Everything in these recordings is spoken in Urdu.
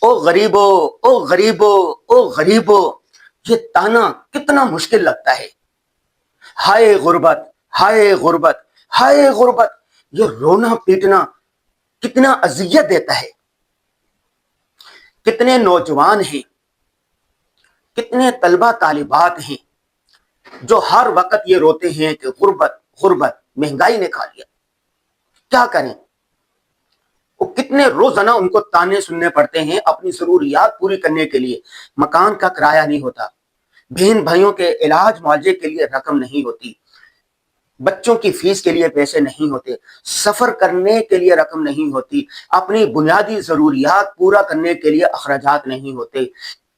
او غریبو، او غریبو، او غریبو، یہ تانا کتنا مشکل لگتا ہے۔ ہائے غربت، ہائے غربت، ہائے غربت، یہ رونا پیٹنا کتنا اذیت دیتا ہے۔ کتنے نوجوان ہیں، کتنے طلبہ طالبات ہیں جو ہر وقت یہ روتے ہیں کہ غربت غربت، مہنگائی نے کھا لیا، کیا کریں۔ وہ کتنے روزانہ ان کو تانے سننے پڑتے ہیں اپنی ضروریات پوری کرنے کے لیے۔ مکان کا کرایہ نہیں ہوتا، بہن بھائیوں کے علاج معالجے کے لیے رقم نہیں ہوتی، بچوں کی فیس کے لیے پیسے نہیں ہوتے، سفر کرنے کے لیے رقم نہیں ہوتی، اپنی بنیادی ضروریات پورا کرنے کے لیے اخراجات نہیں ہوتے۔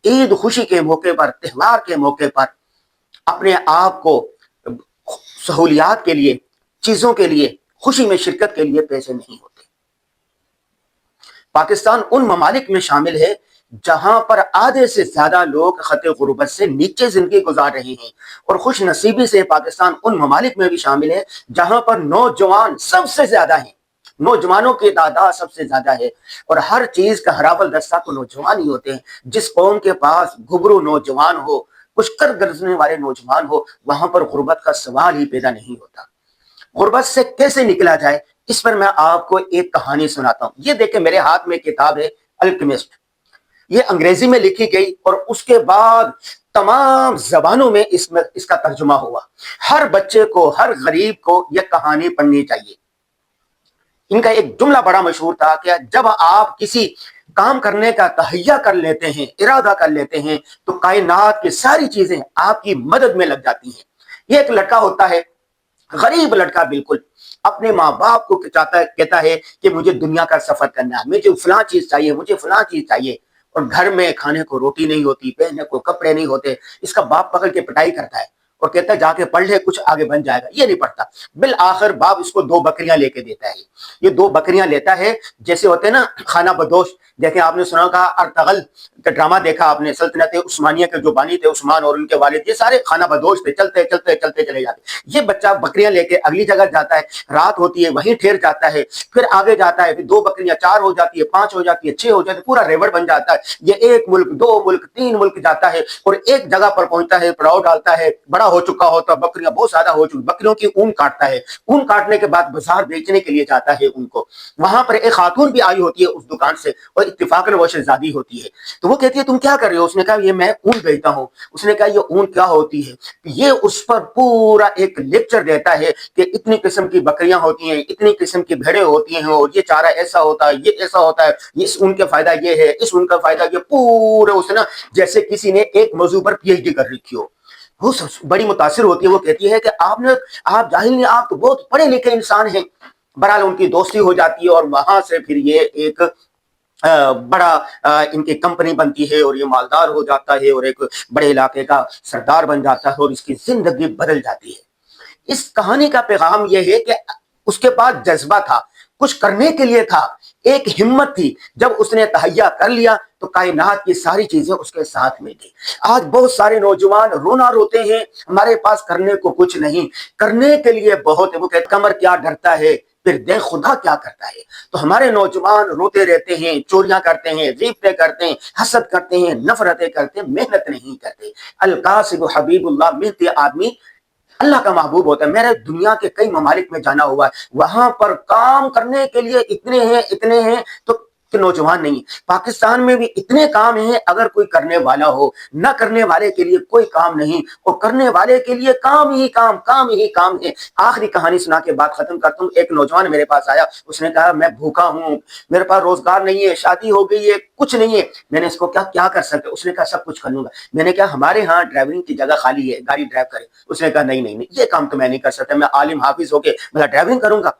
عید خوشی کے موقع پر، تہوار کے موقع پر اپنے آپ کو سہولیات کے لیے، چیزوں کے لیے، خوشی میں شرکت کے لیے پیسے نہیں ہوتے۔ پاکستان ان ممالک میں شامل ہے جہاں پر آدھے سے زیادہ لوگ خط غربت سے نیچے زندگی گزار رہے ہیں، اور خوش نصیبی سے پاکستان ان ممالک میں بھی شامل ہے جہاں پر نوجوان سب سے زیادہ ہیں، نوجوانوں کی تعداد سب سے زیادہ ہے، اور ہر چیز کا ہراول دستہ تو نوجوان ہی ہوتے ہیں۔ جس قوم کے پاس گھبرو نوجوان ہو، کچھ کر گرزنے والے نوجوان ہو، وہاں پر غربت کا سوال ہی پیدا نہیں ہوتا۔ غربت سے کیسے نکلا جائے، اس پر میں آپ کو ایک کہانی سناتا ہوں۔ یہ دیکھیں میرے ہاتھ میں کتاب ہے الکیمسٹ، یہ انگریزی میں لکھی گئی اور اس کے بعد تمام زبانوں میں اس کا ترجمہ ہوا۔ ہر بچے کو، ہر غریب کو یہ کہانی پڑھنی چاہیے۔ ان کا ایک جملہ بڑا مشہور تھا کہ جب آپ کسی کام کرنے کا تہیہ کر لیتے ہیں، ارادہ کر لیتے ہیں، تو کائنات کی ساری چیزیں آپ کی مدد میں لگ جاتی ہیں۔ یہ ایک لڑکا ہوتا ہے، غریب لڑکا، بالکل اپنے ماں باپ کو کہتا ہے کہ مجھے دنیا کا سفر کرنا ہے، مجھے فلاں چیز چاہیے، مجھے فلاں چیز چاہیے، اور گھر میں کھانے کو روٹی نہیں ہوتی، پہننے کو کپڑے نہیں ہوتے۔ اس کا باپ پکڑ کے پٹائی کرتا ہے اور کہتا ہے جا کے پڑھ لے، کچھ آگے بن جائے گا۔ یہ نہیں پڑھتا۔ بالآخر باپ اس کو 2 بکریاں لے کے دیتا ہے۔ یہ 2 بکریاں لیتا ہے، جیسے ہوتے ہیں نا خانہ بدوش، دیکھیں آپ نے سنا ہوگا ارطغرل کا ڈرامہ دیکھا آپ نے، سلطنت عثمانیہ کے جو بانی تھے عثمان اور ان کے والد، یہ سارے خانہ بدوش تھے، چلتے چلتے چلتے چلے جاتے۔ یہ بچہ بکریاں لے کے اگلی جگہ جاتا ہے، رات ہوتی ہے وہیں ٹھہر جاتا ہے، پھر آگے جاتا ہے، پھر 2 بکریاں 4 ہو جاتی ہے، 5 ہو جاتی ہے، 6 ہو جاتی ہے، پورا ریوڑ بن جاتا ہے۔ یہ 1 ملک، 2 ملک، 3 ملک جاتا ہے، اور ایک جگہ پر پہنچتا ہے، پڑاؤ ڈالتا ہے، بڑا ہو چکا ہوتا، بکریاں بہت زیادہ ہو چکی، بکریوں کی اون کاٹتا ہے، اون کاٹنے کے بعد بازار بیچنے کے لیے جاتا ہے ان کو۔ وہاں پر ایک خاتون بھی آئی ہوتی ہے اس دکان سے، اور اتفاقاً وہ شہزادی ہوتی ہے۔ تو وہ کہتی ہے تم کیا کر رہے ہو؟ اس نے کہا یہ میں اون بیچتا ہوں۔ اس نے کہا یہ اون کیا ہوتی ہے؟ یہ اس پر پورا ایک لیکچر دیتا ہے کہ اتنی قسم کی بکریاں ہوتی ہیں، اتنی قسم کی بھیڑیں ہوتی ہیں، اور یہ چارہ ایسا ہوتا ہے، یہ ایسا ہوتا ہے، اس اون کا فائدہ یہ ہے، اس اون کا فائدہ یہ، پورے اس نے جیسے کسی نے ایک موضوع پر پی ایچ ڈی کر رکھی ہو۔ وہ بڑی متاثر ہوتی ہے، وہ کہتی ہے کہ آپ جاہل نہیں، آپ تو بہت پڑھے لکھے انسان ہیں۔ بہرحال ان کی دوستی ہو جاتی ہے، اور وہاں سے پھر یہ ایک بڑا ان کی کمپنی بنتی ہے، اور یہ مالدار ہو جاتا ہے، اور ایک بڑے علاقے کا سردار بن جاتا ہے، اور اس کی زندگی بدل جاتی ہے۔ اس کہانی کا پیغام یہ ہے کہ اس کے پاس جذبہ تھا، کچھ کرنے کے لیے تھا، ایک ہمت تھی۔ جب اس نے تہیہ کر لیا تو کائنات کی ساری چیزیں اس کے ساتھ مل گئی۔ آج بہت سارے نوجوان رونا روتے ہیں ہمارے پاس کرنے کو کچھ نہیں، کرنے کے لیے بہت ہے۔ وہ کہتے کمر کیا ڈرتا ہے، پھر دیکھ خدا کیا کرتا ہے۔ تو ہمارے نوجوان روتے رہتے ہیں، چوریاں کرتے ہیں، غیبتیں کرتے ہیں، حسد کرتے ہیں، نفرتیں کرتے ہیں، محنت نہیں کرتے۔ القاسب حبیب اللہ، محنتی آدمی اللہ کا محبوب ہوتا ہے۔ میرے دنیا کے کئی ممالک میں جانا ہوا ہے، وہاں پر کام کرنے کے لیے اتنے ہیں تو کہ نوجوان نہیں۔ پاکستان میں بھی اتنے کام ہیں، اگر کوئی کرنے والا ہو، نہ کرنے والے کے لیے کوئی کام نہیں، اور کرنے والے کے لیے کام ہی کام، کام ہی کام ہے۔ آخری کہانی سنا کے بات ختم کرتا ہوں۔ ایک نوجوان میرے پاس آیا، اس نے کہا میں بھوکا ہوں، میرے پاس روزگار نہیں ہے، شادی ہو گئی ہے، کچھ نہیں ہے۔ میں نے اس کو کیا کر سکتے؟ اس نے کہا سب کچھ کر لوں گا۔ میں نے کہا ہمارے ہاں ڈرائیورنگ کی جگہ خالی ہے، گاڑی ڈرائیو کرے۔ اس نے کہا نہیں نہیں نہیں، یہ کام تو میں نہیں کر سکتا، میں عالم حافظ ہو کے بھلا ڈرائیورنگ کروں گا؟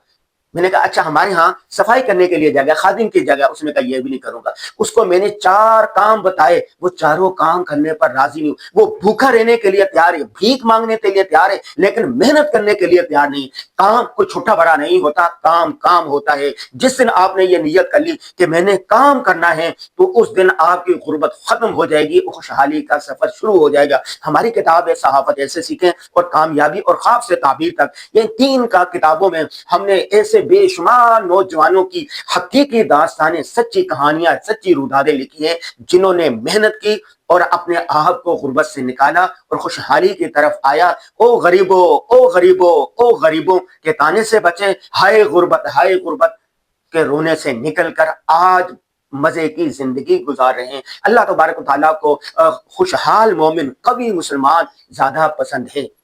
میں نے کہا اچھا ہمارے ہاں صفائی کرنے کے لیے جگہ، خادم کی جگہ۔ اس نے کہا یہ بھی نہیں کروں گا۔ اس کو میں نے 4 کام بتائے، وہ چاروں کام کرنے پر راضی نہیں۔ وہ بھوکا رہنے کے لیے تیار ہے، بھیک مانگنے کے لیے تیار ہے، لیکن محنت کرنے کے لیے تیار نہیں۔ کام کوئی چھوٹا بڑا نہیں ہوتا، کام کام ہوتا ہے۔ جس دن آپ نے یہ نیت کر لی کہ میں نے کام کرنا ہے، تو اس دن آپ کی غربت ختم ہو جائے گی، خوشحالی کا سفر شروع ہو جائے گا۔ ہماری کتاب ہے صحافت ایسے سیکھیں اور کامیابی اور خواب سے تعبیر تک، یہ 3 کا کتابوں میں ہم نے ایسے بے شمار نوجوانوں کی حقیقی داستانیں، سچی کہانیاں، سچی رودادیں لکھی ہیں، جنہوں نے محنت کی اور اپنے آپ کو غربت سے نکالا اور خوشحالی کی طرف آیا۔ او غریبوں، او غریبوں، او غریبوں کے طانے سے بچے، ہائے غربت کے رونے سے نکل کر آج مزے کی زندگی گزار رہے ہیں۔ اللہ تبارک و تعالیٰ کو خوشحال مومن، قوی مسلمان زیادہ پسند ہے۔